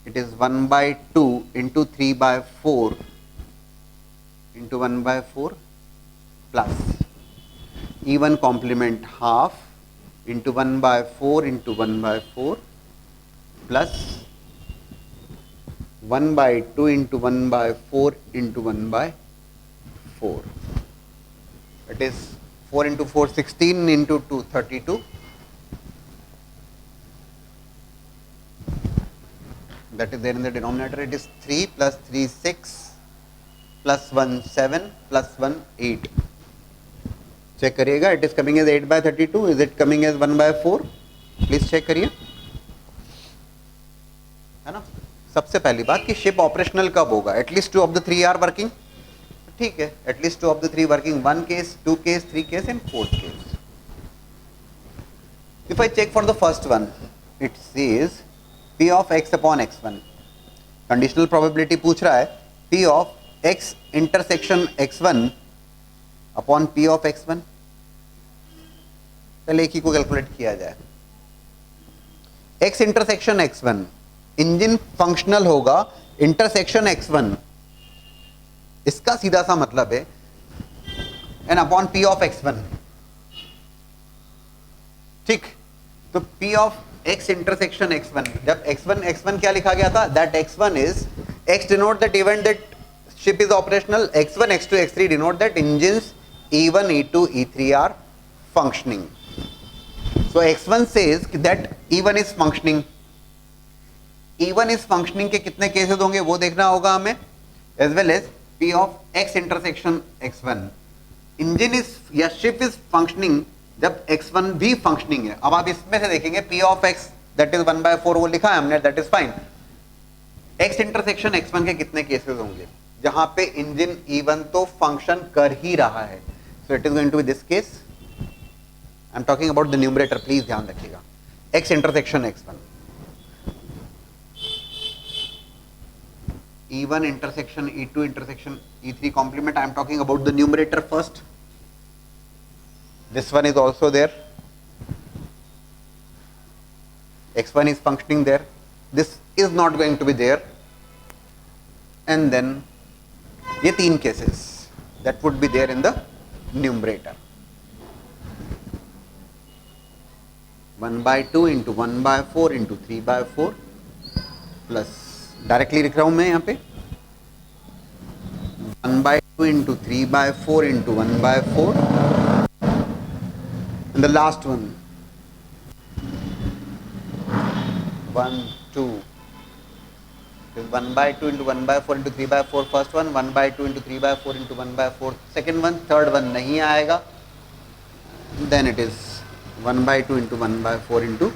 It is 1 by 2 into 3 by 4 into 1 by 4 plus E1 complement half into 1 by 4 into 1 by 4 plus 1 by 2 into 1 by 4 into 1 by 4. It is 4 into 4 16 into 2 32. That is there in the denominator. It is 3 plus 3 6 plus 1 7 plus 1 8. Check करिएगा. It is coming as 8 by 32. Is it coming as 1 by 4? Please check करिए, है ना. सबसे पहली बात कि ship operational कब होगा. At least 2 of the 3 are working. ठीक है, at least 2 of the 3 working. 1 case, 2 case, 3 case and 4th case. If I check for the first one, it says P of x upon x1. Conditional probability पूछ रहा है P of x intersection x1 upon P of x1. चलिए एक ही को calculate किया जाए. x intersection x1, engine functional होगा intersection x1. इसका सीधा सा मतलब है N upon P of x1. ठीक, तो P of x intersection x1, जब x1 क्या लिखा गया था, that x1 is, x denote that event that ship is operational, x1 x2 x3 denote that engines E1 E2 E3 are functioning. So x1 says that E1 is functioning. E1 is functioning के कितने cases होंगे वो देखना होगा हमें, as well as P of x intersection x1. Engine is या ship is functioning जब x1 भी फंक्शनिंग है. अब आप इसमें से देखेंगे P of x that is 1/4 वो लिखा है हमने, that is fine. x intersection x1 के कितने केसेस होंगे जहां पे इंजन E1 तो फंक्शन कर ही रहा है. So it is going to be this case. I am talking about the numerator, please ध्यान रखिएगा. x intersection x1, E1 intersection E2 intersection E3 complement. I am talking about the numerator first. This one is also there. X1 is functioning there. This is not going to be there. And then ये तीन cases that would be there in the numerator. 1/2 into 1/4 into 3/4 plus directly लिख रहा हूं मैं यहां पे 1/2 into 3/4 into 1/4 and the last one 1 2 is 1/2 into 1/4 into 3/4 first one, 1/2 into 3/4 into 1/4 second one, third one नहीं आएगा. Then it is 1/2 into 1/4 into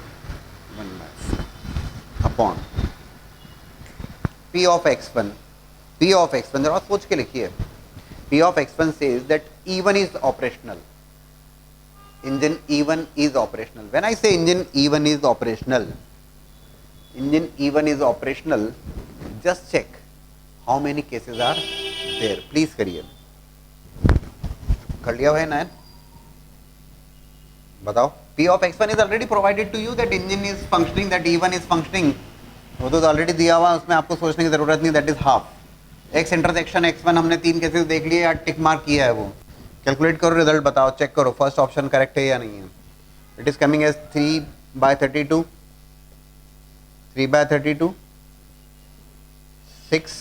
1/4 upon P of x1. P of x1 जरा सोच के लिखिए. P of x1 says that E1 is operational. Engine E1 is operational. When I say engine E1 is operational, just check how many cases are there. Please करिए. कर लिया भाई नायन? बताओ. P of x1 is already provided to you that engine is functioning, that E1 is functioning. वो तो already दिया हुआ, उसमें आपको सोचने की जरूरत नहीं. That is half. X intersection x1 हमने तीन केसेस देख लिए, टिक मार्क किया है. वो कैलकुलेट करो, रिजल्ट बताओ, चेक करो फर्स्ट ऑप्शन करेक्ट है या नहीं है. It is coming as 3/32, 3/32, 6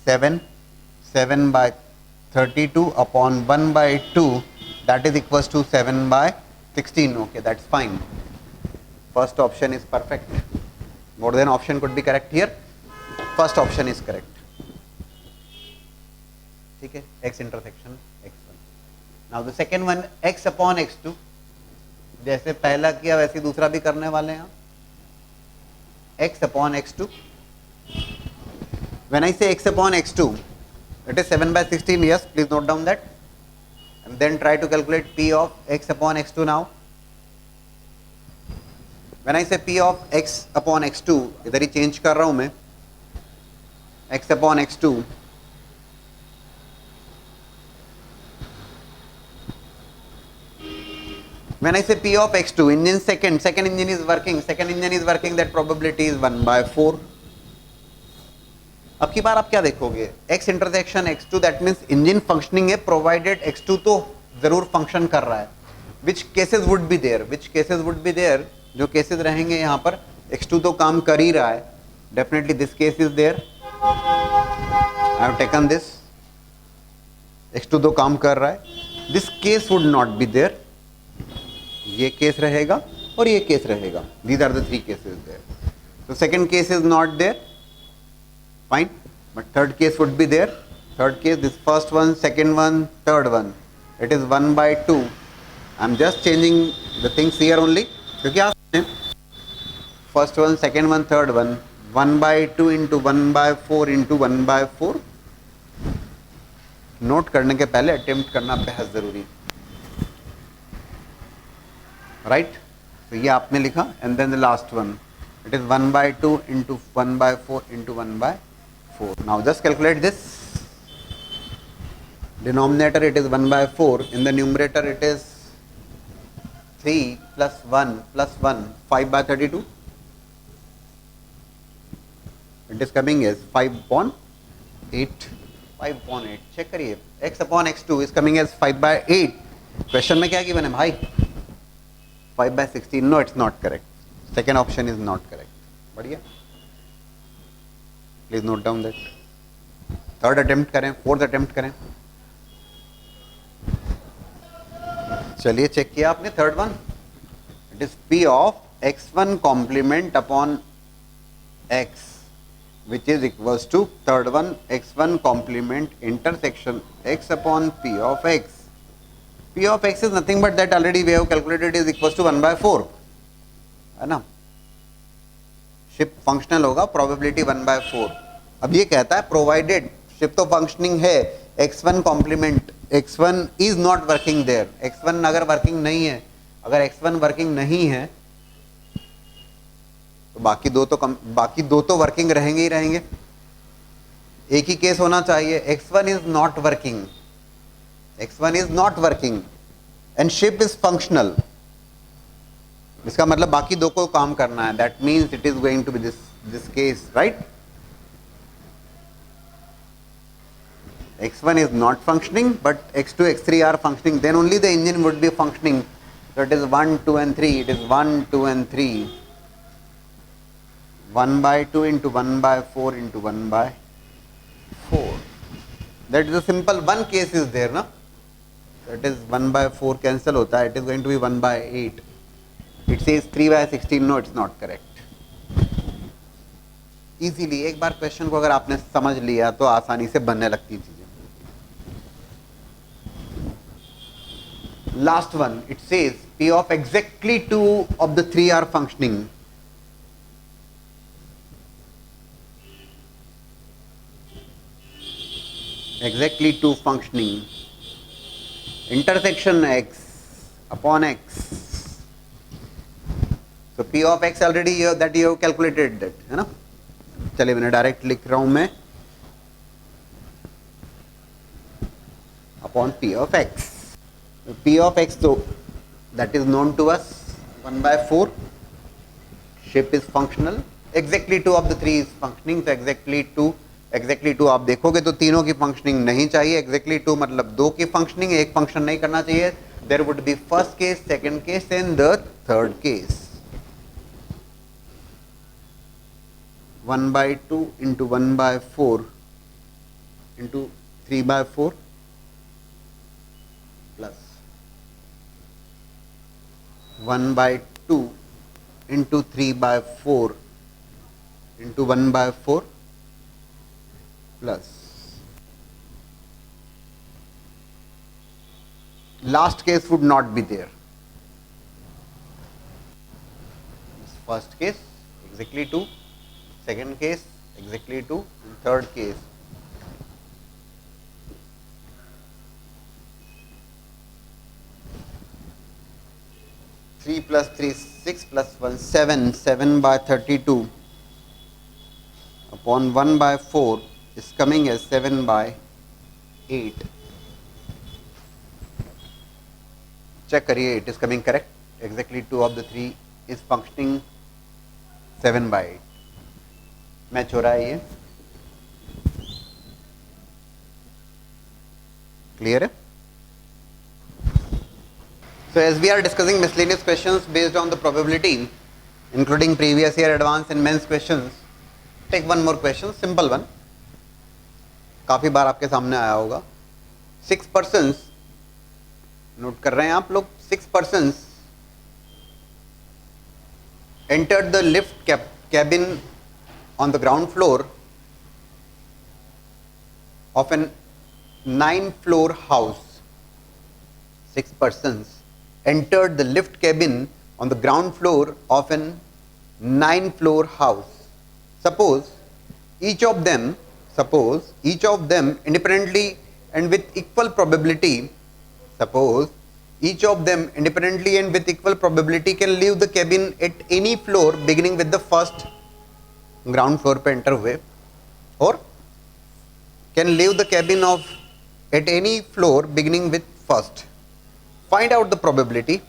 7 7/32 upon 1/2, that is equals to 7/16. Okay, that's fine. First option is perfect. More than option could be correct here. First option is correct. ठीक है, x intersection x1. Now the second one, x upon x2. जैसे पहला किया वैसे दूसरा भी करने वाले हैं. x upon x2. When I say x upon x2, it is 7/16. Yes, please note down that. And then try to calculate P of x upon x2 now. When I say P of x upon x2, इधर ही change कर रहा हूं मैं. x upon x2, when I say P of x2, engine second engine is working, that probability is 1/4. अब की बार आप क्या देखोगे, x intersection x2, that means engine functioning है, प्रोवाइडेड x2 तो जरूर फंक्शन कर रहा है. विच केसेस वुड बी देयर, जो केसेस रहेंगे यहाँ पर, x2 तो काम कर ही रहा है. Definitely this case is there. I have taken this. x2 तो काम कर रहा है. This case would not be there. ये केस रहेगा और ये केस रहेगा. These are the three cases there. तो second case is not there. Fine. But third case would be there. Third case, this first one, second one, third one, it is 1/2. I am just changing the things here only. क्योंकि आप first one, second one, third one, 1/2 into 1/4 into 1/4. Note करने के पहले attempt करना बेहद जरूरी. Right. तो ये आपने लिखा and then the last one it is 1/2 into 1/4 into 1/4. Now just calculate this. Denominator it is 1/4. In the numerator it is 3 plus 1 plus 1, 5/32. It is coming as 5/8. 5/8. Check करिए. X upon x2 is coming as 5/8. Question में क्या given है भाई? 5/16. No, it's not correct. Second option is not correct. बढ़िया. Please note down that. Third attempt करें, fourth attempt करें. चलिए check किया आपने third one. It is P of x1 complement upon x which is equals to third one x1 complement intersection x upon P of x. P of x is nothing but that already we have calculated is equals to 1/4 है ना. Shift functional होगा, probability 1/4. अब ये कहता है provided shift तो functioning है, x1 complement x1 is not working there. x1 अगर वर्किंग नहीं है, अगर x1 वर्किंग नहीं है तो बाकी दो तो वर्किंग रहेंगे ही रहेंगे. एक ही केस होना चाहिए. x1 is not working, x1 is not working and ship is functional. इसका मतलब बाकी दो को काम करना है. That means it is going to be this case, right. x1 is not functioning but x2 x3 are functioning, then only the engine would be functioning. So it is 1 2 and 3. It is 1 2 and 3. 1/2 into 1/4 into 1/4. That is a simple one case is there, na. That is 1/4 cancel hota hai. It is going to be 1/8. It says 3/16. No, it's not correct. Easily एक बार question को अगर आपने समझ लिया तो आसानी से बनने लगती चीजें. Last one, it says P of exactly 2 of the 3 are functioning. Exactly 2 functioning. Intersection x upon x. So P of x already that you have calculated that, है ना. चलिए मैंने डायरेक्ट लिख रहा हूं मैं upon P of x. P of x तो that is known to us 1/4. Shape is functional. Exactly 2 of the 3 is functioning. So exactly 2 आप देखोगे तो तीनों की फंक्शनिंग नहीं चाहिए. Exactly 2 मतलब दो की फंक्शनिंग, एक फंक्शन नहीं करना चाहिए. There would be first case, second case and the third case. 1/2 into 1/4 into 3/4 plus 1/2 into 3/4 into 1/4 plus last case would not be there. First case exactly 2, second case exactly 2 and third case three plus 3 6 plus 1 7. 7/32 upon 1/4 is coming as 7/8. check करिए, it is coming correct. Exactly 2 of the 3 is functioning. 7/8 match हो रहा है. ये clear है. So as we are discussing miscellaneous questions based on the probability, including previous year advanced and men's questions, take one more question, simple one. काफी बार आपके सामने आया होगा. 6 persons, नोट कर रहे हैं आप लोग, 6 persons entered the lift cabin on the ground floor of an 9-floor house. 6 persons entered the lift cabin on the ground floor of an 9-floor house. Suppose each of them independently and with equal probability, suppose each of them independently and with equal probability can leave the cabin at any floor beginning with the first ground floor पे enter हुए, or can leave the cabin of at any floor beginning with first. Find out the probability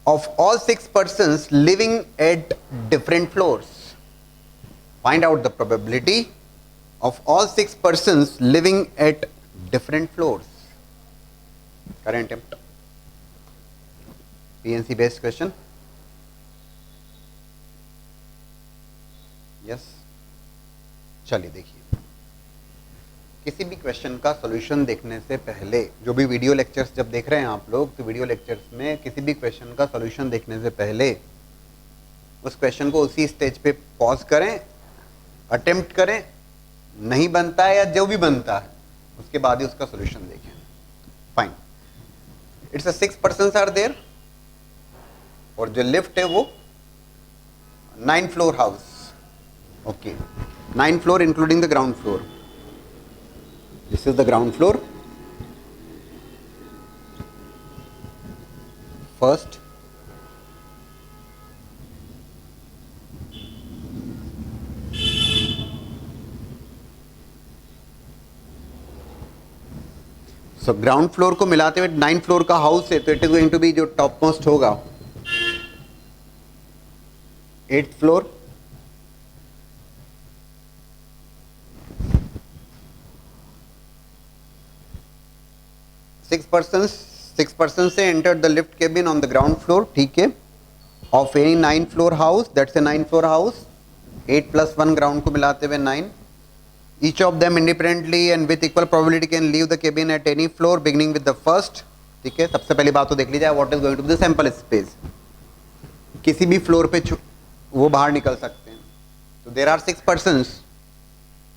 of all 6 persons living at different floors. Find out the probability of all 6 persons living at different floors. Current attempt. PNC based question. Yes. चलिए देखिए, किसी भी question का solution देखने से पहले, जो भी वीडियो लेक्चर्स जब देख रहे हैं आप लोग, तो वीडियो लेक्चर्स में किसी भी क्वेश्चन का सॉल्यूशन देखने से पहले उस क्वेश्चन को उसी स्टेज पे पॉज करें, अटेम्प्ट करें, नहीं बनता है या जो भी बनता है उसके बाद ही उसका सॉल्यूशन देखें. Fine. It's a 6 persons are there, और जो लिफ्ट है वो 9 floor house. Okay, 9 floor including the ground floor. This is the ground floor. First, so ground floor को मिलाते हुए 9 फ्लोर का हाउस है, तो it is going to be जो टॉप मोस्ट होगा 8th फ्लोर. सिक्स पर्सन से enter the lift cabin on the ground floor. ठीक है, of any 9 floor house, that's a 9 floor house. 8 + 1 ground को मिलाते हुए 9. Each of them independently and with equal probability can leave the cabin at any floor beginning with the first. ठीक है, सबसे पहली बात तो देख ली जाए, what is going to be the sample space. किसी भी फ्लोर पे वो बाहर निकल सकते हैं. तो देयर आर 6 पर्सन्स.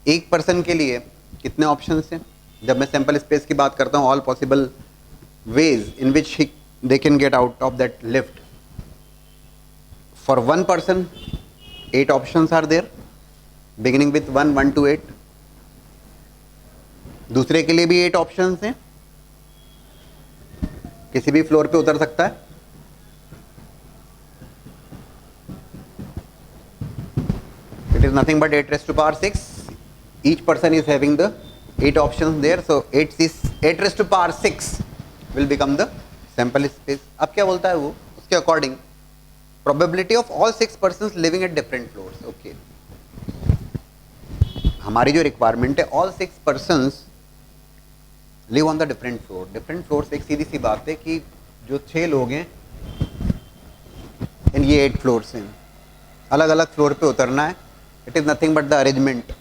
एक पर्सन के लिए कितने ऑप्शंस हैं? जब मैं सैंपल स्पेस की बात करता हूँ, all possible ways in which they can get out of that lift. For 1 person 8 options are there beginning with 1 1 to 8. दूसरे के लिए भी 8 ऑप्शंस हैं, किसी भी फ्लोर पे उतर सकता है. It is nothing but 8⁻6. Each person is having the 8 options there, so 8⁻6 will become the sample space. अब क्या बोलता है वो, उसके according probability of all 6 persons living at different floors. Okay, हमारी जो रिक्वायरमेंट है, all 6 persons live on the different floor. different floors एक सीधी सी बात है कि जो 6 लोग हैं इन ये 8 फ्लोर्स हैं, अलग अलग फ्लोर पे उतरना है. It is nothing but the arrangement.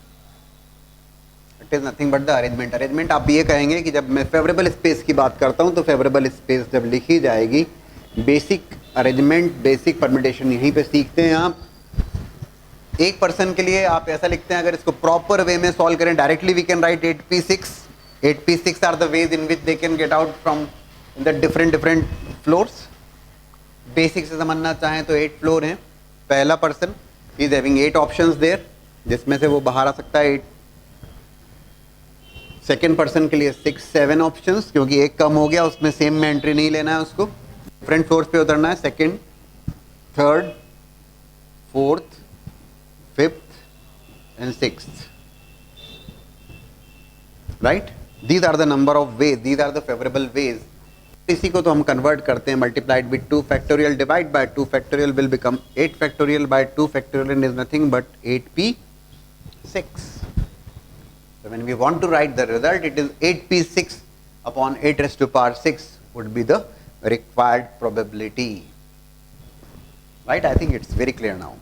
It is nothing but the arrangement. Arrangement आप ये कहेंगे कि जब मैं फेवरेबल स्पेस की बात करता हूँ, तो फेवरेबल स्पेस जब लिखी जाएगी, बेसिक अरेंजमेंट, बेसिक परमिटेशन यहीं पे सीखते हैं आप. एक पर्सन के लिए आप ऐसा लिखते हैं, अगर इसको प्रॉपर वे में सॉल्व करें, directly we can write 8p6. 8p6 are the ways in which they can get out from in the different floors. Basic से समझना चाहें तो 8 फ्लोर हैं. पहला person is having 8 options there, जिसमें से वो बाहर आ सकता है 8. सेकेंड पर्सन के लिए 6 7 ऑप्शंस, क्योंकि एक कम हो गया, उसमें सेम में एंट्री नहीं लेना है, उसको डिफरेंट फ्लोर्स पे उतरना है. Second, third, fourth, 5th and 6th. Right, these are the number of ways, these are the favourable ways. इसी को तो हम कन्वर्ट करते हैं, multiplied with 2 factorial divide by 2 factorial will become 8 factorial by 2 factorial is nothing but 8p6. So when we want to write the result, it is 8p6 upon 8⁻6 would be the required probability. Right? I think it's very clear now.